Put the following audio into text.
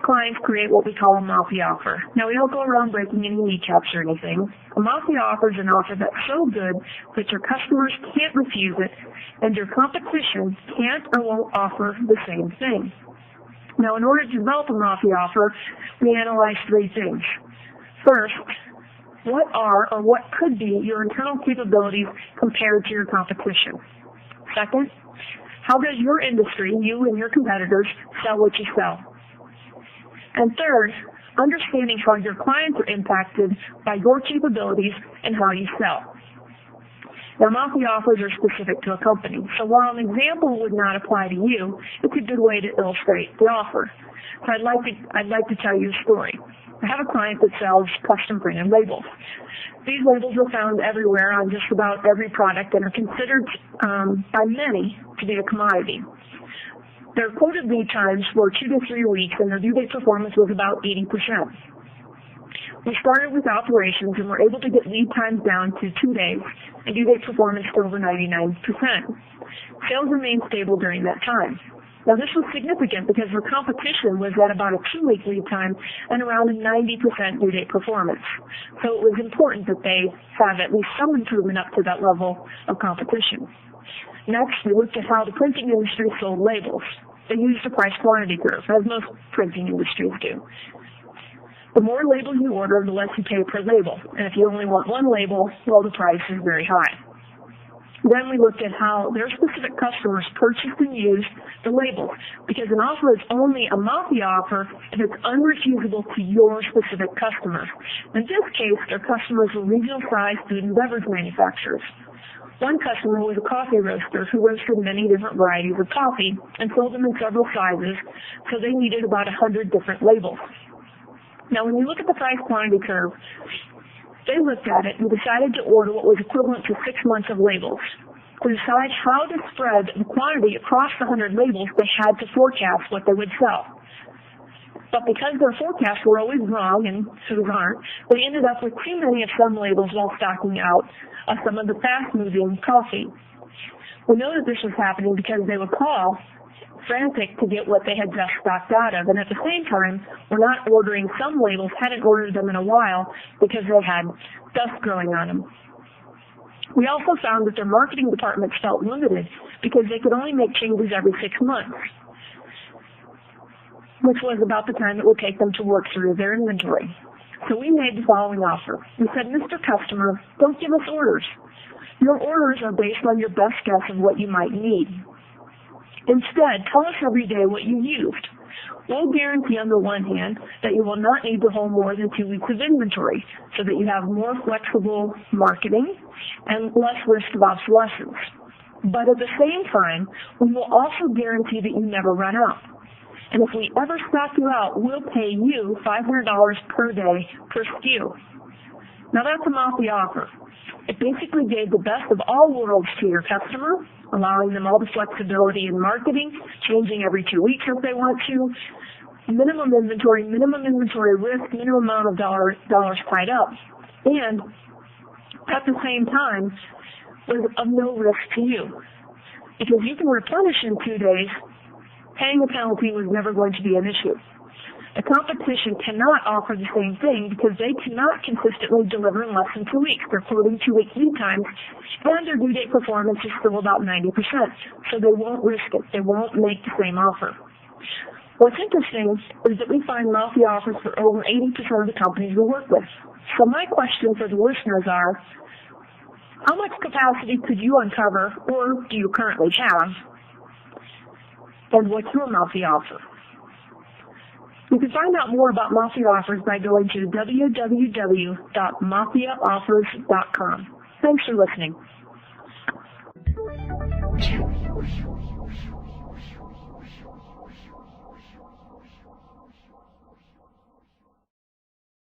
clients create what we call a Mafia offer. Now, we don't go around breaking any kneecaps or anything. A Mafia offer is an offer that's so good that your customers can't refuse it, and your competition can't or won't offer the same thing. Now, in order to develop a Mafia offer, we analyze three things. First, what are or what could be your internal capabilities compared to your competition? Second, how does your industry, you and your competitors, sell what you sell? And third, understanding how your clients are impacted by your capabilities and how you sell. Now, Mafia offers are specific to a company, so while an example would not apply to you, it's a good way to illustrate the offer. So I'd like to tell you a story. I have a client that sells custom printed labels. These labels are found everywhere on just about every product and are considered by many to be a commodity. Their quoted lead times were 2 to 3 weeks, and their due date performance was about 80%. We started with operations and were able to get lead times down to 2 days and due date performance to over 99%. Sales remained stable during that time. Now, this was significant because their competition was at about a 2-week lead time and around a 90% due date performance. So it was important that they have at least some improvement up to that level of competition. Next, we looked at how the printing industry sold labels. They used a price quantity curve, as most printing industries do. The more labels you order, the less you pay per label. And if you only want one label, well, the price is very high. Then we looked at how their specific customers purchased and used the labels, because an offer is only a Mafia offer if it's unrefusable to your specific customer. In this case, their customers were regional-sized food and beverage manufacturers. One customer was a coffee roaster who roasted many different varieties of coffee and sold them in several sizes, so they needed about 100 different labels. Now, when you look at the price quantity curve, they looked at it and decided to order what was equivalent to 6 months of labels. To decide how to spread the quantity across the 100 labels, they had to forecast what they would sell. But because their forecasts were always wrong, and so aren't, they ended up with too many of some labels while stocking out some of the fast-moving coffee. We know that this was happening because they would call frantic to get what they had just stocked out of, and at the same time, were not ordering some labels, hadn't ordered them in a while because they had dust growing on them. We also found that their marketing departments felt limited because they could only make changes every 6 months, which was about the time it would take them to work through their inventory. So we made the following offer. We said, Mr. Customer, don't give us orders. Your orders are based on your best guess of what you might need. Instead, tell us every day what you used. We'll guarantee on the one hand that you will not need to hold more than 2 weeks of inventory so that you have more flexible marketing and less risk of obsolescence. But at the same time, we will also guarantee that you never run out. And if we ever stock you out, we'll pay you $500 per day per SKU. Now that's a Mafia offer. It basically gave the best of all worlds to your customer, allowing them all the flexibility in marketing, changing every 2 weeks if they want to, minimum inventory risk, minimum amount of dollars tied up, and at the same time was of no risk to you. Because you can replenish in 2 days, paying a penalty was never going to be an issue. The competition cannot offer the same thing because they cannot consistently deliver in less than 2 weeks. They're quoting 2-week lead times, and their due date performance is still about 90%, so they won't risk it. They won't make the same offer. What's interesting is that we find Mafia offers for over 80% of the companies we work with. So my question for the listeners are, how much capacity could you uncover, or do you currently have, and what's your Mafia offer? You can find out more about Mafia offers by going to www.mafiaoffers.com. Thanks for listening.